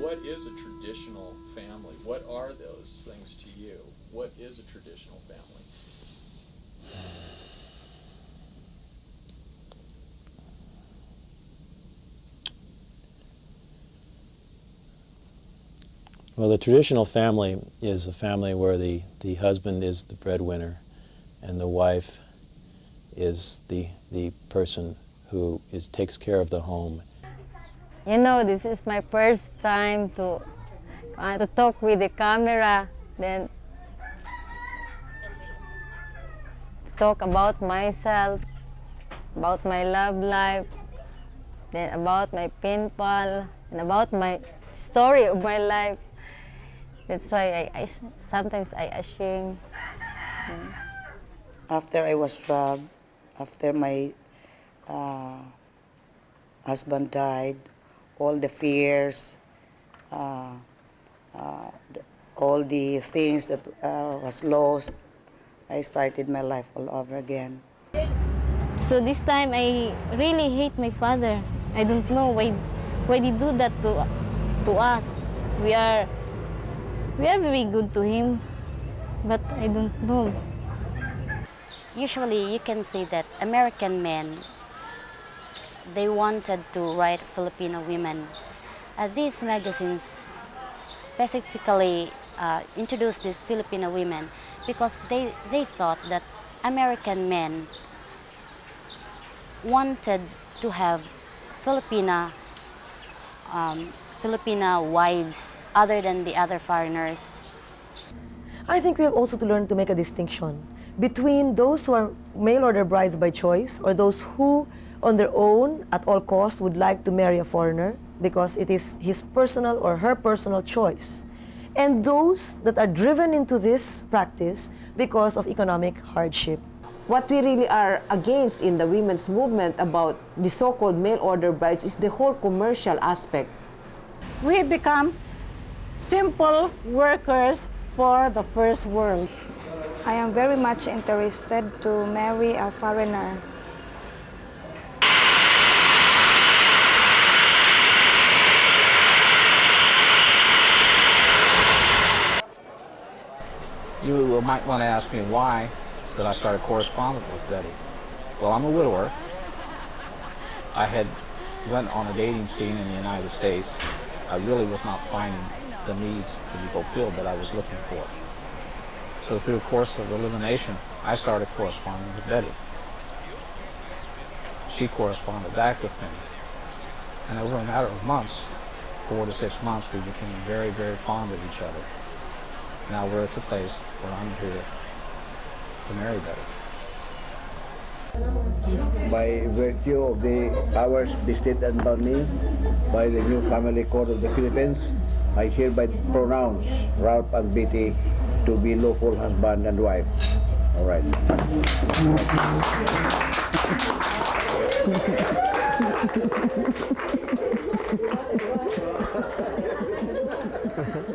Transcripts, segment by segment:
what is a traditional family? What are those things to you? What is a traditional family? Well, the traditional family is a family where the husband is the breadwinner and the wife is the person who takes care of the home. You know, this is my first time to talk with the camera, then to talk about myself, about my love life, then about my pen pal, and about my story of my life. That's why I sometimes I assume. After I was robbed, after my husband died, all the fears, all the things that was lost, I started my life all over again. So this time I really hate my father. I don't know why they do that to us. We are very good to him, but I don't know. Usually you can say that American men, they wanted to write Filipino women. These magazines specifically introduced these Filipino women because they thought that American men wanted to have Filipina wives other than the other foreigners. I think we have also to learn to make a distinction between those who are mail-order brides by choice or those who, on their own, at all costs, would like to marry a foreigner because it is his personal or her personal choice, and those that are driven into this practice because of economic hardship. What we really are against in the women's movement about the so-called mail-order brides is the whole commercial aspect. We become simple workers for the first world. I am very much interested to marry a foreigner. You might want to ask me why that I started correspondence with Betty. Well, I'm a widower. I had went on a dating scene in the United States. I really was not finding the needs to be fulfilled that I was looking for. So through a course of elimination, I started corresponding with Betty. She corresponded back with me. And over a matter of months, 4 to 6 months, we became very, very fond of each other. Now we're at the place where I'm here to marry Betty. By virtue of the powers vested upon me by the new family code of the Philippines, I hereby pronounce Ralph and Betty to be lawful husband and wife. All right.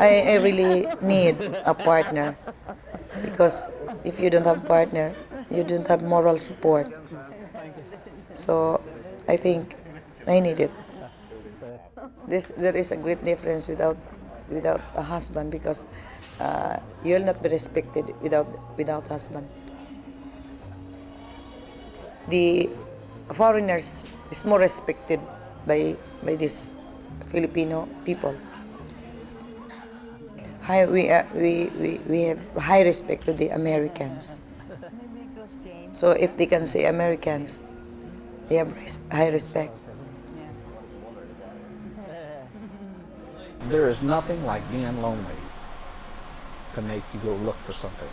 I really need a partner because if you don't have a partner, you don't have moral support. So I think I need it. There is a great difference without a husband because you'll not be respected without husband. The foreigners is more respected by these Filipino people. We have high respect to the Americans. So if they can say Americans, they have high respect. There is nothing like being lonely to make you go look for something,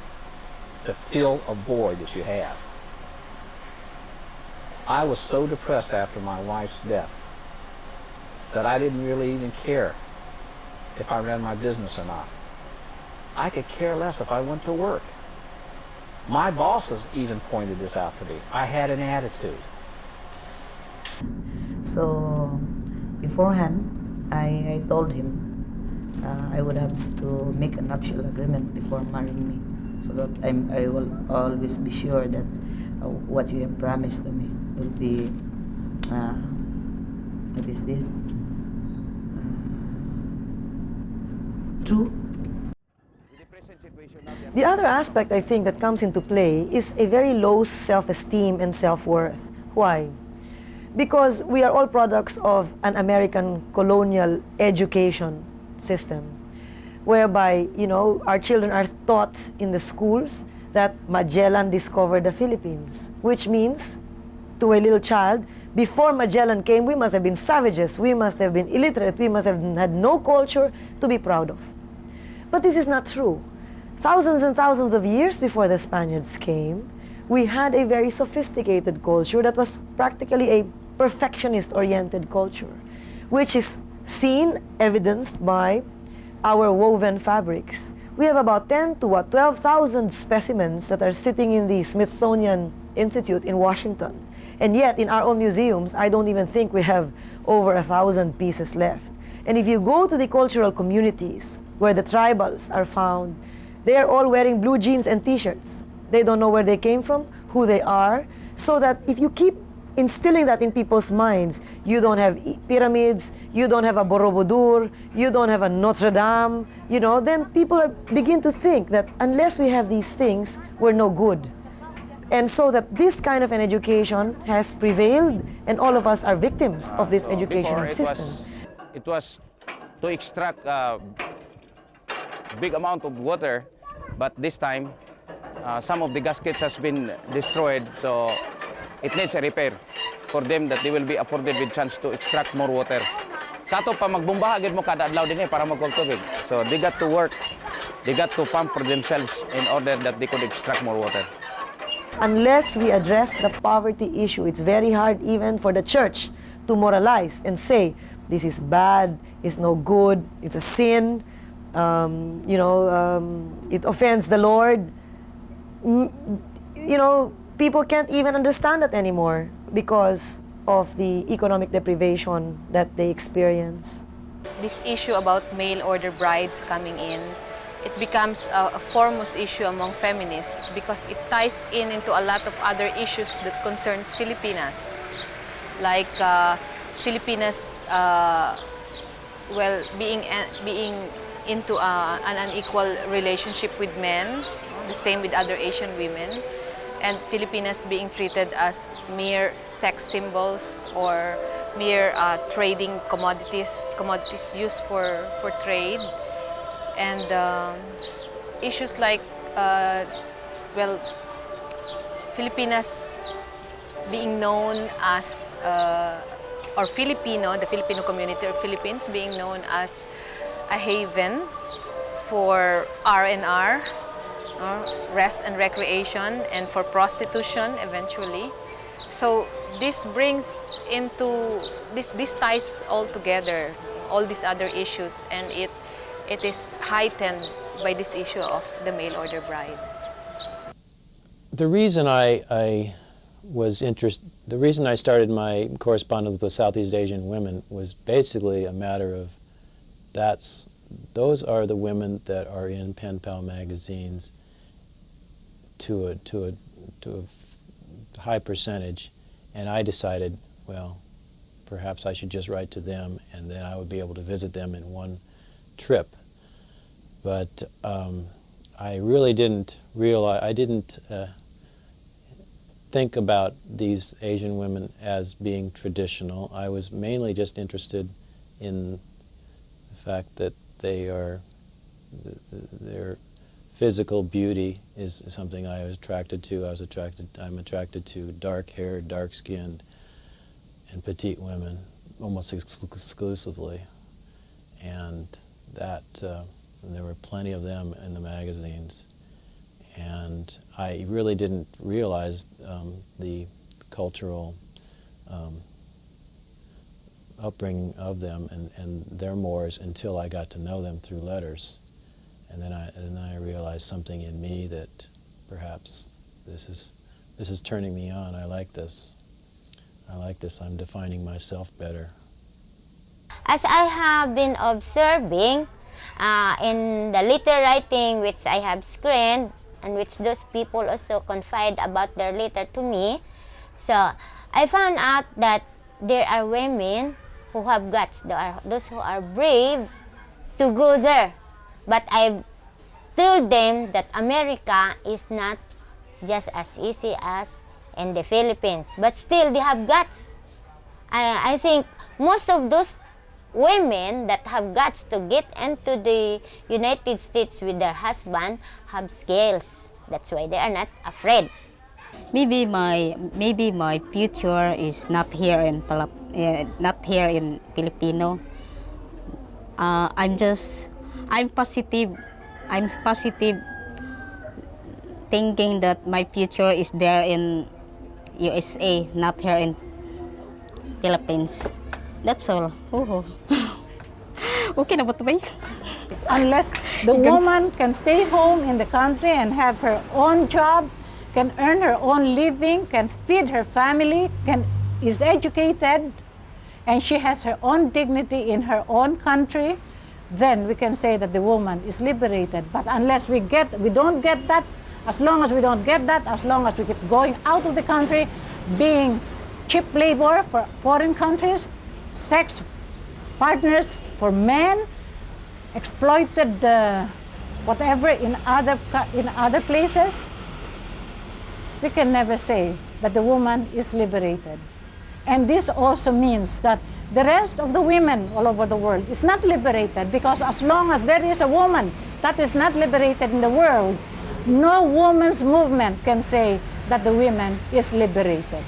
to fill a void that you have. I was so depressed after my wife's death that I didn't really even care if I ran my business or not. I could care less if I went to work. My bosses even pointed this out to me. I had an attitude. So beforehand, I told him I would have to make a nuptial agreement before marrying me, so that I will always be sure that what you have promised to me will be, what is this? true? The other aspect, I think, that comes into play is a very low self-esteem and self-worth. Why? Because we are all products of an American colonial education system, whereby, you know, our children are taught in the schools that Magellan discovered the Philippines, which means to a little child, before Magellan came, we must have been savages, we must have been illiterate, we must have had no culture to be proud of. But this is not true. Thousands and thousands of years before the Spaniards came, we had a very sophisticated culture that was practically a perfectionist-oriented culture, which is seen, evidenced by our woven fabrics. We have about 10 to 12,000 specimens that are sitting in the Smithsonian Institute in Washington. And yet, in our own museums, I don't even think we have over 1,000 pieces left. And if you go to the cultural communities where the tribals are found, they are all wearing blue jeans and t-shirts. They don't know where they came from, who they are, so that if you keep instilling that in people's minds, you don't have pyramids, you don't have a Borobudur, you don't have a Notre Dame, you know, then people begin to think that unless we have these things, we're no good. And so that this kind of an education has prevailed, and all of us are victims of this educational system. It was to extract a big amount of water, but this time some of the gaskets has been destroyed, so it needs a repair for them that they will be afforded with chance to extract more water. Sa ato pa magbumbaha gid mo kada adlaw din para magkuha tubig. So they got to work, they got to pump for themselves in order that they could extract more water. Unless we address the poverty issue, it's very hard even for the church to moralize and say, this is bad, it's no good, it's a sin, it offends the Lord. You know, people can't even understand that anymore because of the economic deprivation that they experience. This issue about mail order brides coming in, it becomes a foremost issue among feminists because it ties into a lot of other issues that concerns Filipinas, like Filipinas, being into an unequal relationship with men, the same with other Asian women, and Filipinas being treated as mere sex symbols or mere trading commodities used for trade, and issues like, Filipinas being known as, or Filipino, the Filipino community or Philippines being known as a haven for R&R, rest and recreation, and for prostitution eventually. So this brings into, this ties all together, all these other issues, and it is heightened by this issue of the mail order bride. The reason I started my correspondence with Southeast Asian women was basically a matter of those are the women that are in pen pal magazines to a high percentage, and I decided, well, perhaps I should just write to them, and then I would be able to visit them in one trip. But I really didn't realize, I didn't think about these Asian women as being traditional. I was mainly just interested in the fact that their physical beauty is something I was attracted to. I'm attracted to dark-haired, dark-skinned, and petite women almost exclusively, and there were plenty of them in the magazines. And I really didn't realize the cultural upbringing of them and their mores until I got to know them through letters. And then I realized something in me that perhaps this is turning me on. I like this. I'm defining myself better. As I have been observing in the letter writing which I have screened, and which those people also confide about their letter to me, so I found out that there are women who have guts, there are those who are brave to go there, But I've told them that America is not just as easy as in the Philippines, but still they have guts. I think most of those women that have guts to get into the United States with their husband have skills. That's why they are not afraid. Maybe my future is not here in Filipino. I'm positive. I'm positive, thinking that my future is there in USA, not here in Philippines. That's all. Okay na ba ito ba? Unless the woman can stay home in the country and have her own job, can earn her own living, can feed her family, is educated, and she has her own dignity in her own country, then we can say that the woman is liberated. But unless we don't get that, as long as we don't get that, as long as we keep going out of the country, being cheap labor for foreign countries, sex partners for men, exploited whatever in other places, we can never say that the woman is liberated. And this also means that the rest of the women all over the world is not liberated, because as long as there is a woman that is not liberated in the world, no woman's movement can say that the woman is liberated.